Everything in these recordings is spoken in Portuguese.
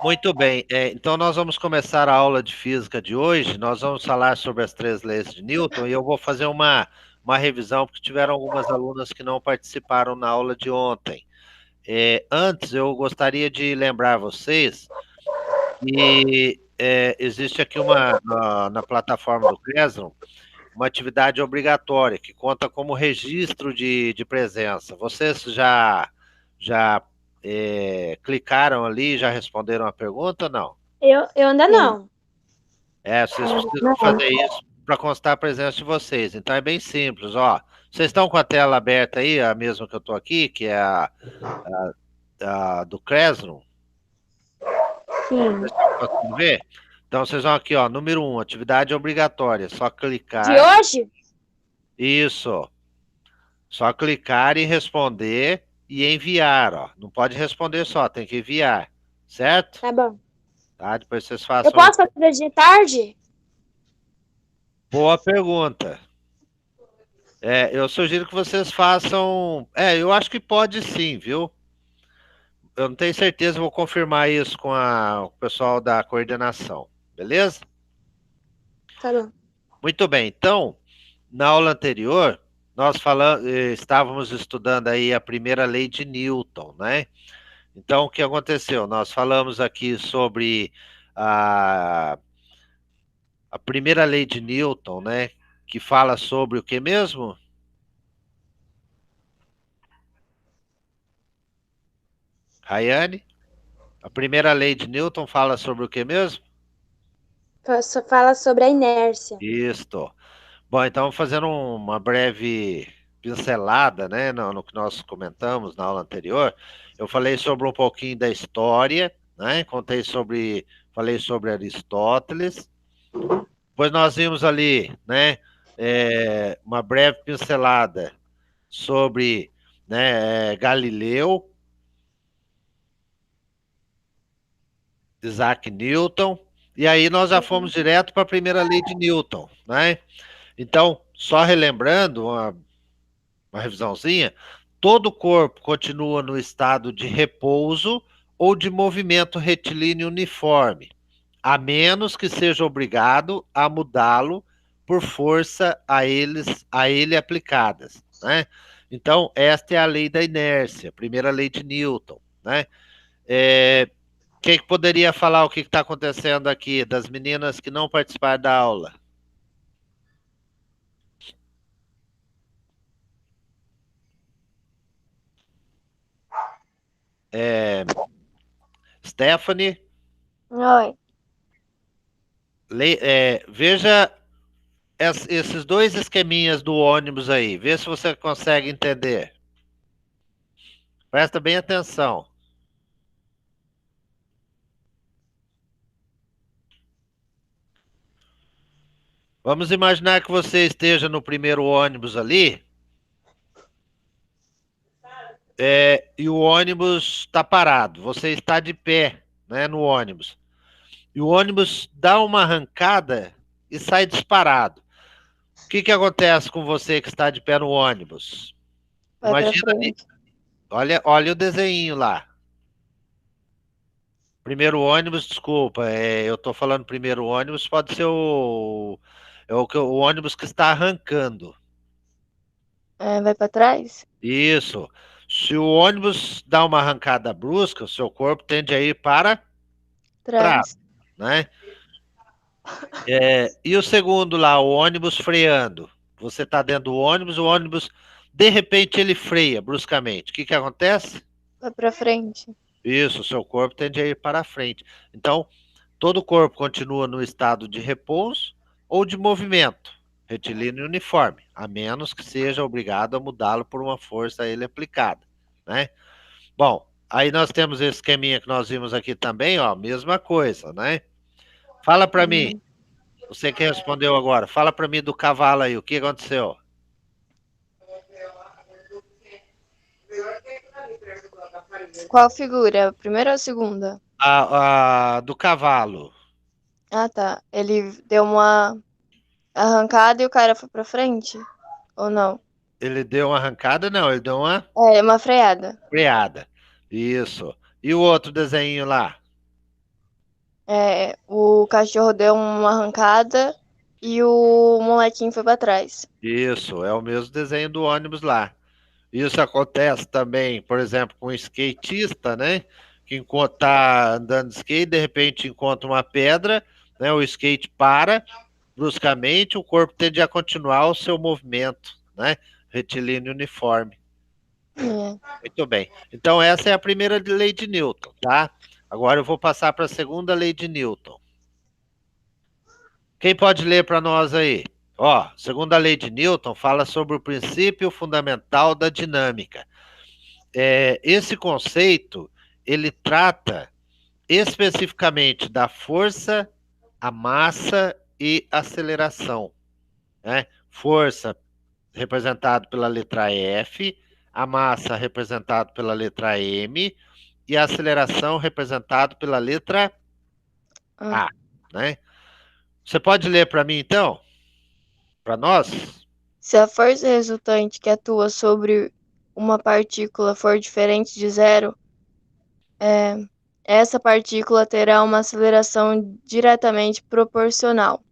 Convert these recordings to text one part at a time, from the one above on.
Muito bem. Então, nós vamos começar a aula de física de hoje. Nós vamos falar sobre as três leis de Newton e eu vou fazer uma revisão, porque tiveram algumas alunas que não participaram na aula de ontem. Antes, eu gostaria de lembrar vocês que existe aqui na plataforma do Classroom uma atividade obrigatória que conta como registro de presença. Vocês já clicaram ali, já responderam a pergunta ou não? Eu ainda Sim. não. Vocês precisam fazer isso para constar a presença de vocês. Então é bem simples, ó. Vocês estão com a tela aberta aí, a mesma que eu estou aqui, que é a do Classroom? Sim. Vocês estão conseguindo ver? Então vocês vão aqui, ó, número 1, atividade obrigatória. Só De clicar. hoje? Isso. Só clicar e responder e enviar, ó. Não pode responder só, tem que enviar, certo? Tá bom. Tá? Depois vocês Eu façam. posso fazer de tarde? Boa pergunta. Eu sugiro que vocês façam. Eu acho que pode sim, viu? Eu não tenho certeza, vou confirmar isso com o pessoal da coordenação, beleza? Tá bom. Muito bem, então, na aula anterior, estávamos estudando aí a primeira lei de Newton, né? Então, o que aconteceu? Nós falamos aqui sobre a, a primeira lei de Newton, né? Que fala sobre o que mesmo? Rayane? A primeira lei de Newton fala sobre o que mesmo? Fala sobre a inércia. Isto. Bom, então, fazendo uma breve pincelada, né, no que nós comentamos na aula anterior, eu falei sobre um pouquinho da história, né, falei sobre Aristóteles, depois nós vimos ali, né, uma breve pincelada sobre, né, Galileu, Isaac Newton, e aí nós já fomos direto para a primeira lei de Newton, né? Então, só relembrando uma revisãozinha, todo o corpo continua no estado de repouso ou de movimento retilíneo uniforme, a menos que seja obrigado a mudá-lo por força a ele aplicadas, né? Então, esta é a lei da inércia, primeira lei de Newton, né? Quem que poderia falar o que está acontecendo aqui das meninas que não participaram da aula? Stephanie, Oi. veja esses dois esqueminhas do ônibus aí, vê se você consegue entender. Presta bem atenção. Vamos imaginar que você esteja no primeiro ônibus ali, e o ônibus está parado. Você está de pé, né, no ônibus. E o ônibus dá uma arrancada e sai disparado. O que acontece com você que está de pé no ônibus? Vai pra Imagina ali, frente. olha o desenho lá. Primeiro ônibus, desculpa, eu estou falando primeiro ônibus, pode ser o ônibus que está arrancando. Vai pra trás? Isso. Se o ônibus dá uma arrancada brusca, o seu corpo tende a ir para trás, Trás. né? E o segundo lá, o ônibus freando. Você está dentro do ônibus, o ônibus, de repente, ele freia bruscamente. O que acontece? Vai pra frente. Isso, o seu corpo tende a ir para frente. Então, todo o corpo continua no estado de repouso ou de movimento, retilíneo uniforme, a menos que seja obrigado a mudá-lo por uma força a ele aplicada, né? Bom, aí nós temos esse esqueminha que nós vimos aqui também, ó, mesma coisa, né? Fala para mim, você que respondeu agora, fala para mim do cavalo aí, o que aconteceu? Qual figura? A primeira ou a segunda? Do cavalo. Ah, tá. Ele deu uma arrancada e o cara foi pra frente? Ou não? Ele deu uma arrancada? Não, ele deu uma Uma freada. freada. Isso. E o outro desenho lá? O cachorro deu uma arrancada e o molequinho foi pra trás. Isso, é o mesmo desenho do ônibus lá. Isso acontece também, por exemplo, com um skatista, né? Que tá andando de skate, de repente encontra uma pedra, né? O skate para bruscamente, o corpo tende a continuar o seu movimento, né? Retilíneo uniforme. É. Muito bem. Então, essa é a primeira lei de Newton, tá? Agora eu vou passar para a segunda lei de Newton. Quem pode ler para nós aí? Ó, segunda lei de Newton fala sobre o princípio fundamental da dinâmica. Esse conceito, ele trata especificamente da força, a massa e aceleração, né? Força representado pela letra F, a massa representado pela letra M e a aceleração representado pela letra A, né? Você pode ler para mim então? Para nós? Se a força resultante que atua sobre uma partícula for diferente de zero, essa partícula terá uma aceleração diretamente proporcional.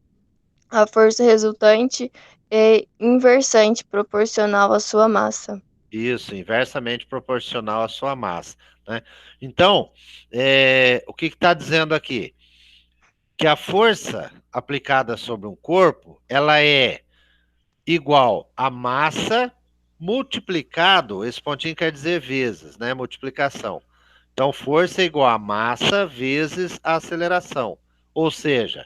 A força resultante é inversamente proporcional à sua massa. Isso, inversamente proporcional à sua massa, né? Então, o que está dizendo aqui? Que a força aplicada sobre um corpo, ela é igual a massa multiplicado, esse pontinho quer dizer vezes, né? Multiplicação. Então, força é igual a massa vezes a aceleração. Ou seja,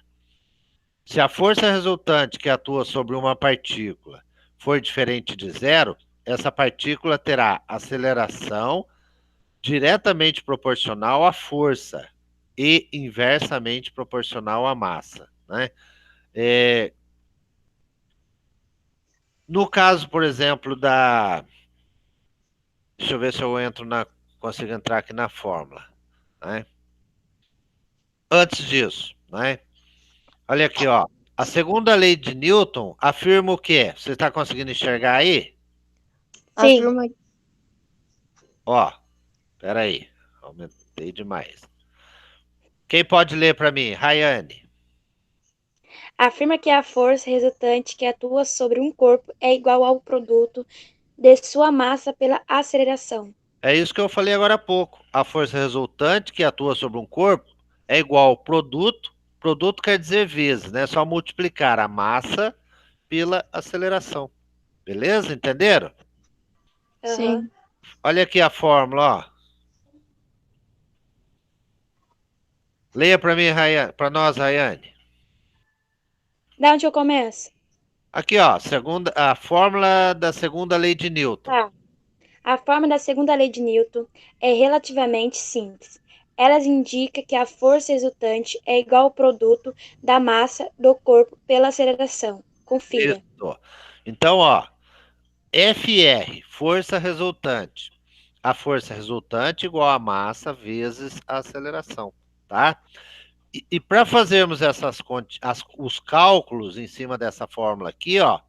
se a força resultante que atua sobre uma partícula for diferente de zero, essa partícula terá aceleração diretamente proporcional à força e inversamente proporcional à massa, né? No caso, por exemplo, deixa eu ver se eu consigo entrar aqui na fórmula, né? Antes disso, né? Olha aqui, ó. A segunda lei de Newton afirma o quê? Você está conseguindo enxergar aí? Sim. Afirma Ó, peraí. Aumentei demais. Quem pode ler para mim? Rayane. Afirma que a força resultante que atua sobre um corpo é igual ao produto de sua massa pela aceleração. É isso que eu falei agora há pouco. A força resultante que atua sobre um corpo é igual ao produto. Produto quer dizer vezes, né? Só multiplicar a massa pela aceleração. Beleza? Entenderam? sim. Olha aqui a fórmula, ó. Leia para mim, para nós, Rayane. Da onde eu começo? Aqui, ó, a fórmula da segunda lei de Newton. Tá. A forma da segunda lei de Newton é relativamente simples. Ela indica que a força resultante é igual ao produto da massa do corpo pela aceleração. Confira. Isso. Então, ó, FR, força resultante. A força resultante igual a massa vezes a aceleração, tá? E para fazermos os cálculos em cima dessa fórmula aqui, ó,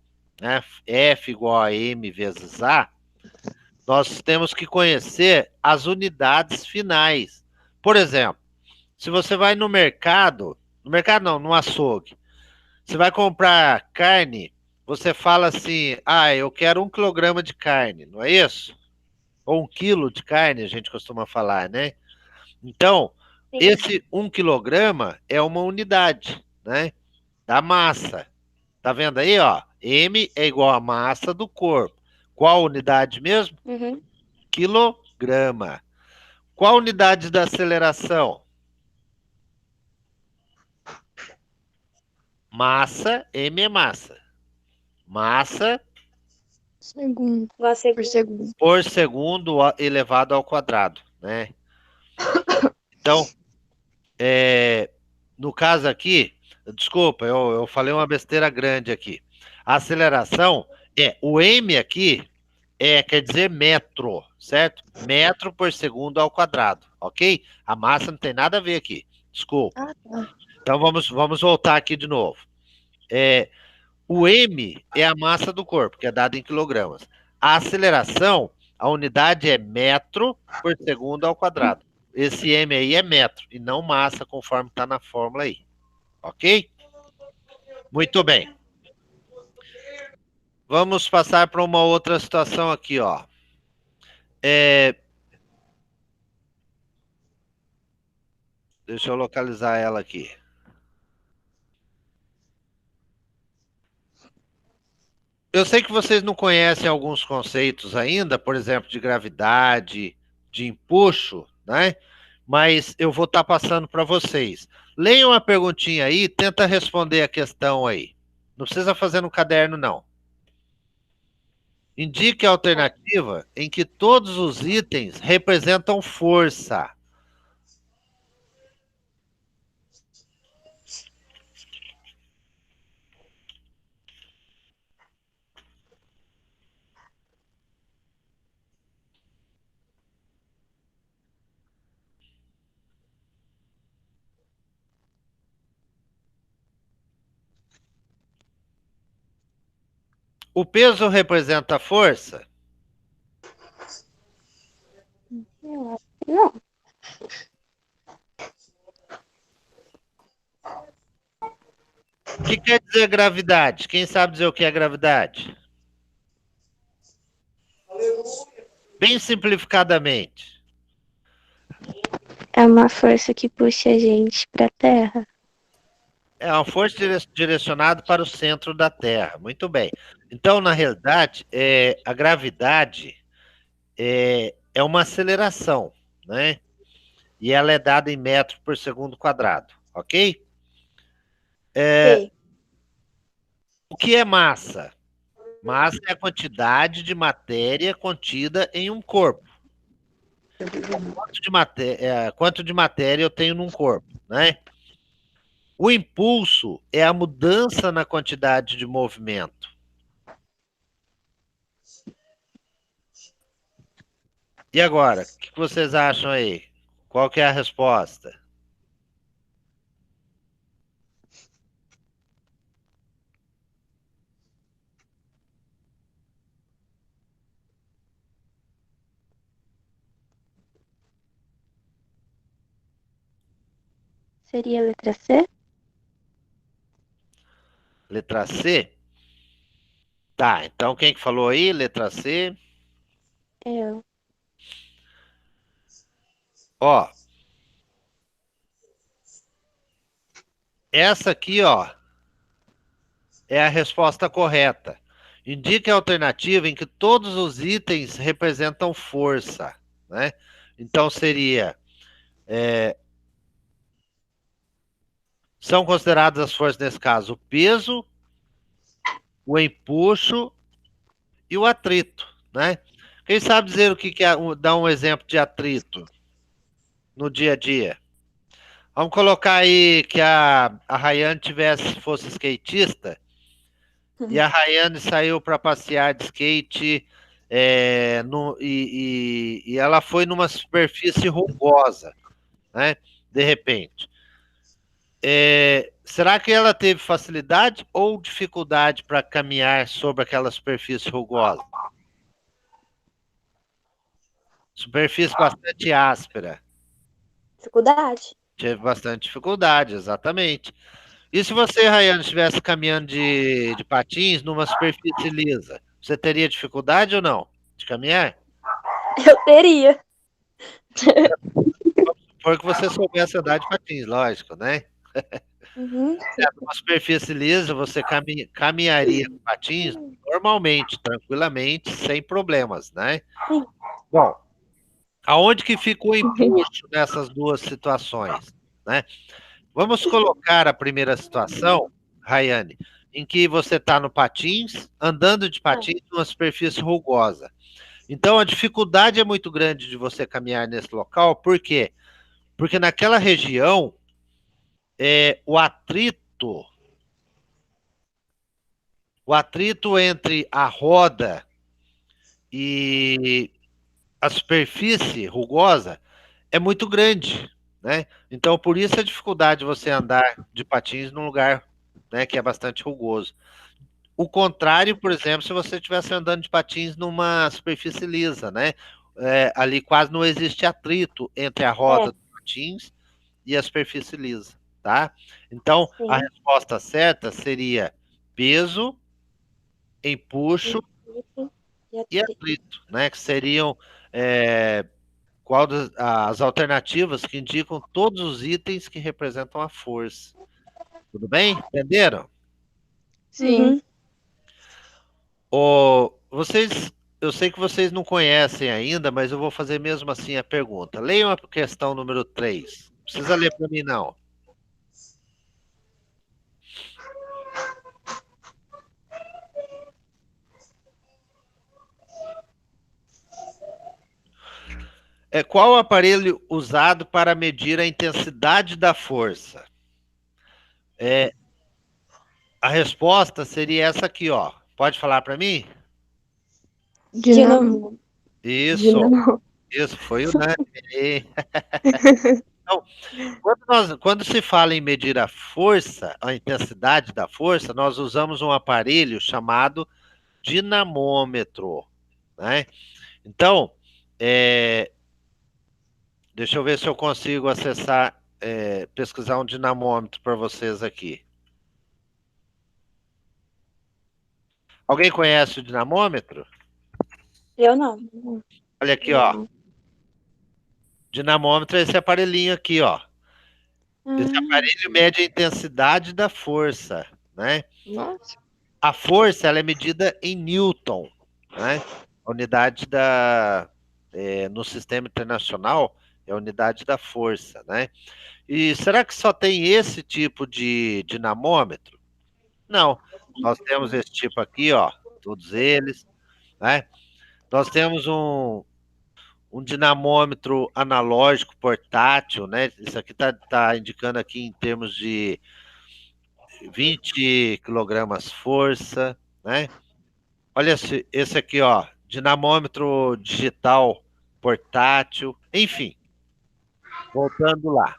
né, F igual a M vezes A, nós temos que conhecer as unidades finais. Por exemplo, se você vai no mercado não, no açougue, você vai comprar carne, você fala assim, eu quero 1 quilograma de carne, não é isso? Ou 1 quilo de carne, a gente costuma falar, né? Então, Sim. esse 1 quilograma é uma unidade, né? Da massa. Tá vendo aí, ó? M é igual a massa do corpo. Qual unidade mesmo? Uhum. Quilograma. Qual unidade da aceleração? Massa, M é massa. Massa Segundo. Igual a segunda. Por segundo. por segundo elevado ao quadrado, né? Então, no caso aqui, desculpa, eu falei uma besteira grande aqui. A aceleração o M aqui quer dizer metro, certo? Metro por segundo ao quadrado, ok? A massa não tem nada a ver aqui, desculpa. Ah, tá. Então vamos voltar aqui de novo. O M é a massa do corpo, que é dada em quilogramas. A aceleração, a unidade é metro por segundo ao quadrado. esse M aí é metro e não massa, conforme está na fórmula aí. Ok? Muito bem. Vamos passar para uma outra situação aqui, ó. Deixa eu localizar ela aqui. Eu sei que vocês não conhecem alguns conceitos ainda, por exemplo, de gravidade, de empuxo, né? Mas eu vou estar passando para vocês. Leiam uma perguntinha aí, tenta responder a questão aí. Não precisa fazer no caderno, não. Indique a alternativa em que todos os itens representam força. O peso representa força? Não. O que quer dizer gravidade? Quem sabe dizer o que é gravidade? Bem simplificadamente. É uma força que puxa a gente para a Terra. É uma força direcionada para o centro da Terra. Muito bem. Então, na realidade, a gravidade é uma aceleração, né? E ela é dada em metros por segundo quadrado, ok? O que é massa? Massa é a quantidade de matéria contida em um corpo. Quanto de matéria eu tenho num corpo, né? O impulso é a mudança na quantidade de movimento. E agora, o que vocês acham aí? Qual que é a resposta? Seria a letra C? Letra C? Tá, então quem que falou aí? Letra C? Eu. Ó. Essa aqui, ó, é a resposta correta. Indique a alternativa em que todos os itens representam força, né? Então seria... são consideradas as forças, nesse caso, o peso, o empuxo e o atrito, né? Quem sabe dizer o que é, dar um exemplo de atrito no dia a dia? Vamos colocar aí que a Rayane fosse skatista e a Rayane saiu para passear de skate e ela foi numa superfície rugosa, né? De repente. Será que ela teve facilidade ou dificuldade para caminhar sobre aquela superfície rugosa? Superfície bastante áspera. Dificuldade. Teve bastante dificuldade, exatamente. E se você, Rayane, estivesse caminhando de patins numa superfície lisa, você teria dificuldade ou não de caminhar? Eu teria. Porque você soubesse andar de patins, lógico, né? Uhum. Numa superfície lisa, você caminharia com patins normalmente, tranquilamente, sem problemas, né? Sim. Bom, aonde que fica o empuxo nessas duas situações, né? Vamos colocar a primeira situação, Rayane, em que você está no patins, andando de patins numa superfície rugosa. Então, a dificuldade é muito grande de você caminhar nesse local, por quê? Porque naquela região, o atrito entre a roda e a superfície rugosa é muito grande, né? Então, por isso a dificuldade de você andar de patins num lugar, né, que é bastante rugoso. O contrário, por exemplo, se você estivesse andando de patins numa superfície lisa, né? ali quase não existe atrito entre a roda dos patins e a superfície lisa, tá? Então, a Sim. resposta certa seria peso, empuxo e atrito, né? Que seriam as alternativas que indicam todos os itens que representam a força. Tudo bem? Entenderam? Sim. Eu sei que vocês não conhecem ainda, mas eu vou fazer mesmo assim a pergunta. Leiam a questão número 3. Não precisa ler para mim, não. Qual o aparelho usado para medir a intensidade da força? A resposta seria essa aqui, ó. Pode falar para mim? Dinamo. Isso, isso, foi unânime. Então, quando se fala em medir a força, a intensidade da força, nós usamos um aparelho chamado dinamômetro, né? Então, deixa eu ver se eu consigo acessar, pesquisar um dinamômetro para vocês aqui. Alguém conhece o dinamômetro? Eu não. Olha aqui, ó. Dinamômetro é esse aparelhinho aqui, ó. Esse aparelho mede a intensidade da força, né? Nossa. A força, ela é medida em Newton, né? A unidade no sistema internacional é a unidade da força, né? E será que só tem esse tipo de dinamômetro? Não. Nós temos esse tipo aqui, ó, todos eles, né? Nós temos um dinamômetro analógico portátil, né? Isso aqui tá indicando aqui em termos de 20 quilogramas força, né? Olha esse aqui, ó, dinamômetro digital portátil, enfim. Voltando lá.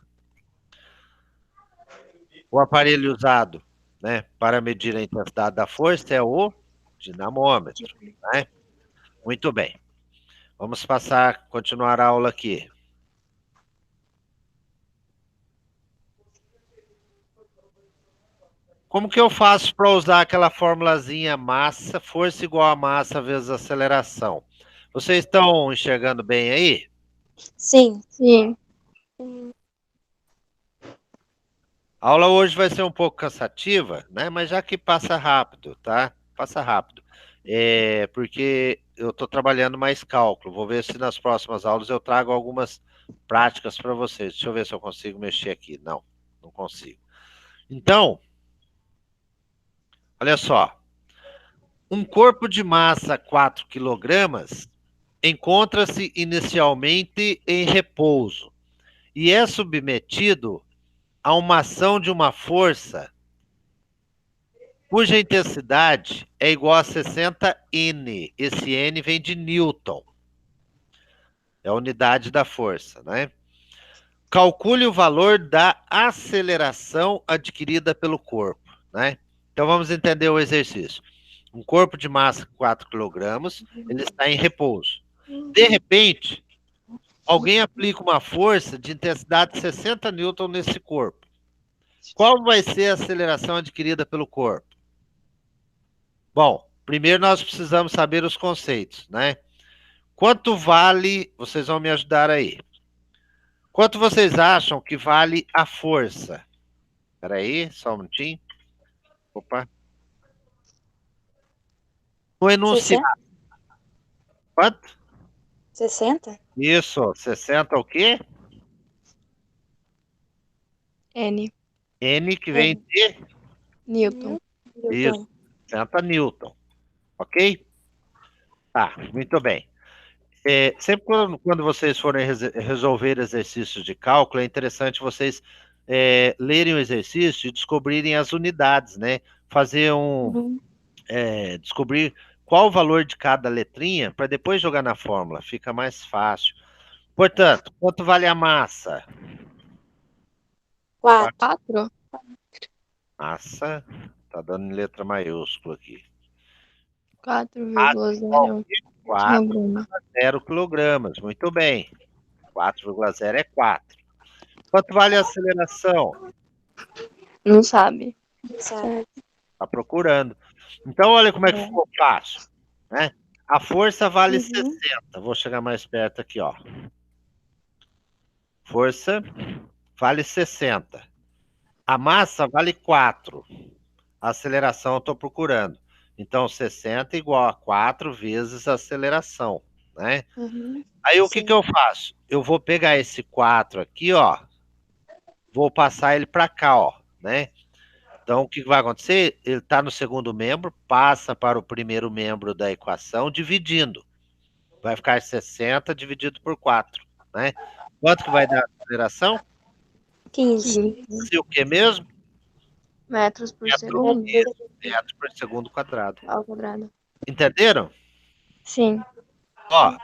O aparelho usado, né, para medir a intensidade da força é o dinamômetro, né? Muito bem. Vamos continuar a aula aqui. Como que eu faço para usar aquela formulazinha massa, força igual a massa vezes aceleração? Vocês estão enxergando bem aí? Sim. Sim. A aula hoje vai ser um pouco cansativa, né? Mas já que passa rápido, tá? Passa rápido. Porque eu estou trabalhando mais cálculo. Vou ver se nas próximas aulas eu trago algumas práticas para vocês. Deixa eu ver se eu consigo mexer aqui. Não, não consigo. Então, olha só. Um corpo de massa 4 quilogramas encontra-se inicialmente em repouso e é submetido a uma ação de uma força cuja intensidade é igual a 60 N. Esse N vem de Newton. É a unidade da força, né? Calcule o valor da aceleração adquirida pelo corpo, né? Então vamos entender o exercício. Um corpo de massa 4 quilogramas, ele está em repouso. De repente, alguém aplica uma força de intensidade de 60 newton nesse corpo. Qual vai ser a aceleração adquirida pelo corpo? Bom, primeiro nós precisamos saber os conceitos, né? Quanto vale, vocês vão me ajudar aí. Quanto vocês acham que vale a força? Espera aí, só um minutinho. Opa. No enunciado. Quanto? 60? Isso, 60 o quê? N. N que vem de? Newton. Isso, 60 newton. Ok? Tá, muito bem. Sempre quando vocês forem resolver exercícios de cálculo, é interessante vocês lerem o exercício e descobrirem as unidades, né? Descobrir qual o valor de cada letrinha para depois jogar na fórmula, fica mais fácil. Portanto, quanto vale a massa? 4. 4? Massa, tá dando em letra maiúscula aqui. 4,01. 4,0 quilogramas. Muito bem. 4,0 é 4. Quanto vale a aceleração? Não sabe. Sabe? Está procurando. Então, olha como é que ficou fácil, né? A força vale 60. Vou chegar mais perto aqui, ó. Força vale 60. A massa vale 4. A aceleração eu estou procurando. Então, 60 igual a 4 vezes a aceleração, né? Aí, o que que eu faço? Eu vou pegar esse 4 aqui, ó. Vou passar ele para cá, ó, né? Então, o que vai acontecer? Ele está no segundo membro, passa para o primeiro membro da equação, dividindo. Vai ficar 60 dividido por 4, né? Quanto que vai dar a aceleração? 15. Se o que mesmo? Metros por segundo Metros por segundo quadrado. ao quadrado. Entenderam? Sim. Ó,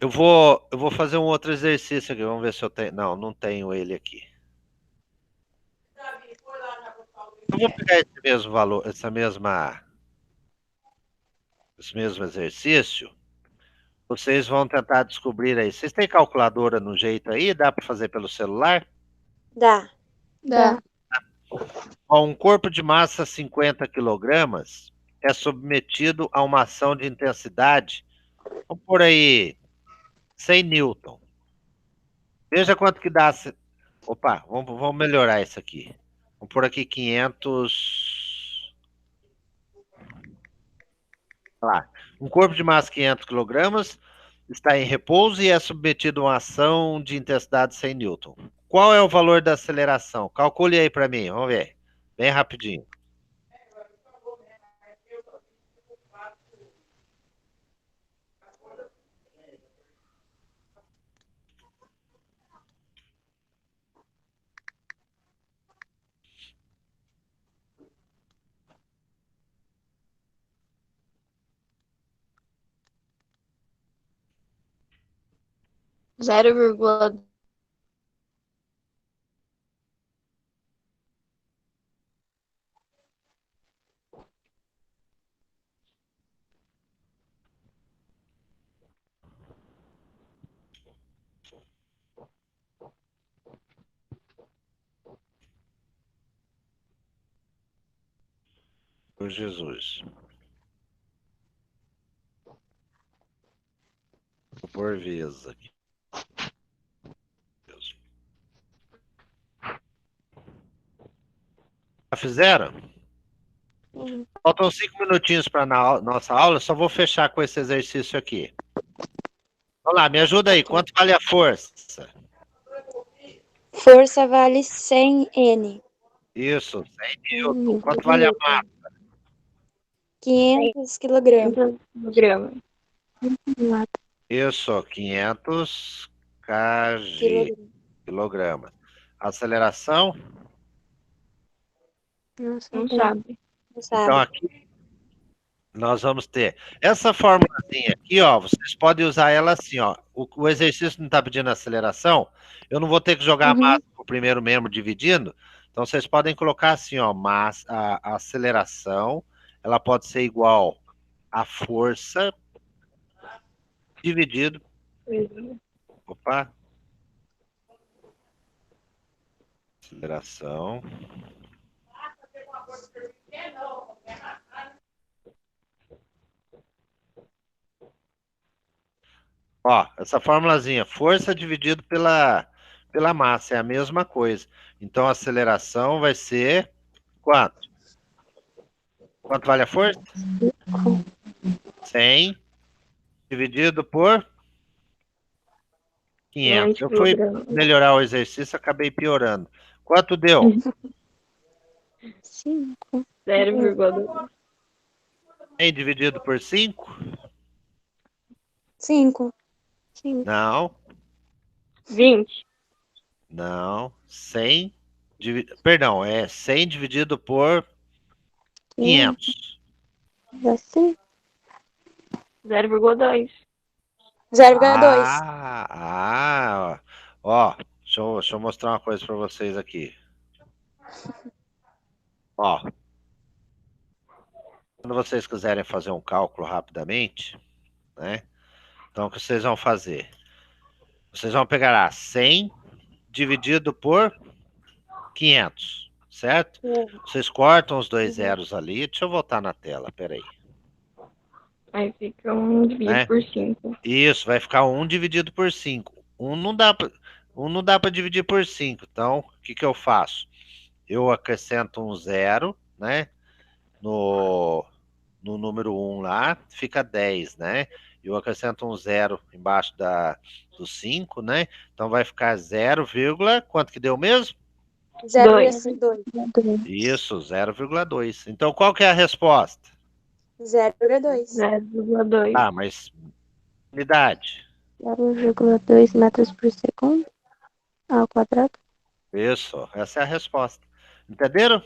eu vou fazer um outro exercício aqui. Vamos ver se eu tenho. Não, não tenho ele aqui. Eu vou pegar esse mesmo valor, esse mesmo exercício. Vocês vão tentar descobrir aí. Vocês têm calculadora no jeito aí? Dá para fazer pelo celular? Dá. Ó, um corpo de massa 50 quilogramas é submetido a uma ação de intensidade, vamos por aí, 100 newton. Veja quanto que dá. Opa, vamos melhorar isso aqui. Vamos por aqui 500. Lá. Um corpo de massa 500 quilogramas está em repouso e é submetido a uma ação de intensidade 100 newton. Qual é o valor da aceleração? Calcule aí para mim, vamos ver. Bem rapidinho. Zero vírgula Por Jesus. Por vez aqui. Já fizeram? Faltam 5 minutinhos para nossa aula, só vou fechar com esse exercício aqui. Vamos lá, me ajuda aí. Quanto vale a força? Força vale 100 N. Isso, 100 newton. Quanto vale a massa? 500 quilogramas. grama. Isso, 500 kg, quilogramas. Aceleração? Não sabe. Não sabe. Então, aqui nós vamos ter essa formulazinha aqui, ó. Vocês podem usar ela assim, ó. O exercício não está pedindo aceleração, eu não vou ter que jogar a massa para o primeiro membro dividindo. Então, vocês podem colocar assim, ó, massa, a aceleração, ela pode ser igual à força dividido. Opa. Aceleração. Ó, essa formulazinha, força dividido pela massa, é a mesma coisa. Então, a aceleração vai ser quanto? Quanto vale a força? 100 dividido por 500. Eu fui melhorar o exercício, acabei piorando. Quanto deu? 0,2. 100 dividido por 5? 5. Não, 20. não. 100, perdão, é 100 dividido por 500. Vai ser 0,2. 0,2. Ó, deixa eu mostrar uma coisa para vocês aqui. Ó, quando vocês quiserem fazer um cálculo rapidamente, né? Então, o que vocês vão fazer? Vocês vão pegar lá 100 dividido por 500, certo? Vocês cortam os 2 zeros ali. Deixa eu voltar na tela, peraí. Aí fica 1 dividido Né? por 5. Isso, vai ficar 1 dividido por 5. 1 não dá para dividir por 5. Então, o que que eu faço? Eu acrescento um zero, né? No número 1 lá, fica 10, né? Eu acrescento um zero embaixo do 5, né? Então vai ficar 0, quanto que deu mesmo? 0,2. Isso, 0,2. Então qual que é a resposta? 0,2. 0,2. Ah, mas unidade. 0,2 metros por segundo ao quadrado. Isso, essa é a resposta. Entenderam?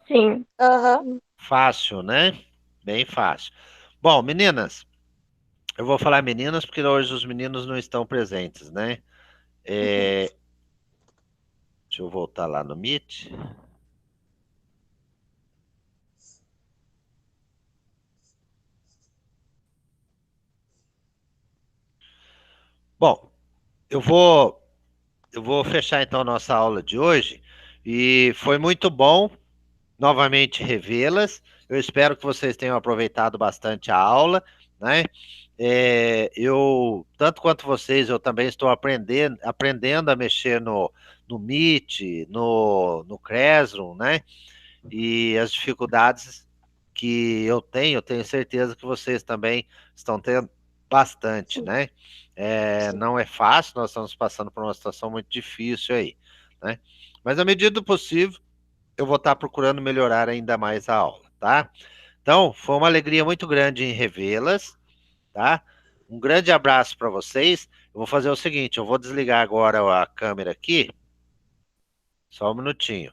Sim. Aham. Fácil, né? Bem fácil. Bom, meninas, eu vou falar meninas porque hoje os meninos não estão presentes, né? Deixa eu voltar lá no Meet. Bom, eu vou fechar então a nossa aula de hoje e foi muito bom novamente revê-las. Eu espero que vocês tenham aproveitado bastante a aula, né? Eu, tanto quanto vocês, eu também estou aprendendo a mexer no Meet, no Classroom, né? E as dificuldades que eu tenho certeza que vocês também estão tendo bastante, né? Não é fácil, nós estamos passando por uma situação muito difícil aí, né? Mas, à medida do possível, eu vou estar procurando melhorar ainda mais a aula, tá? Então, foi uma alegria muito grande em revê-las, tá? Um grande abraço para vocês. Eu vou fazer o seguinte, eu vou desligar agora a câmera aqui, só um minutinho.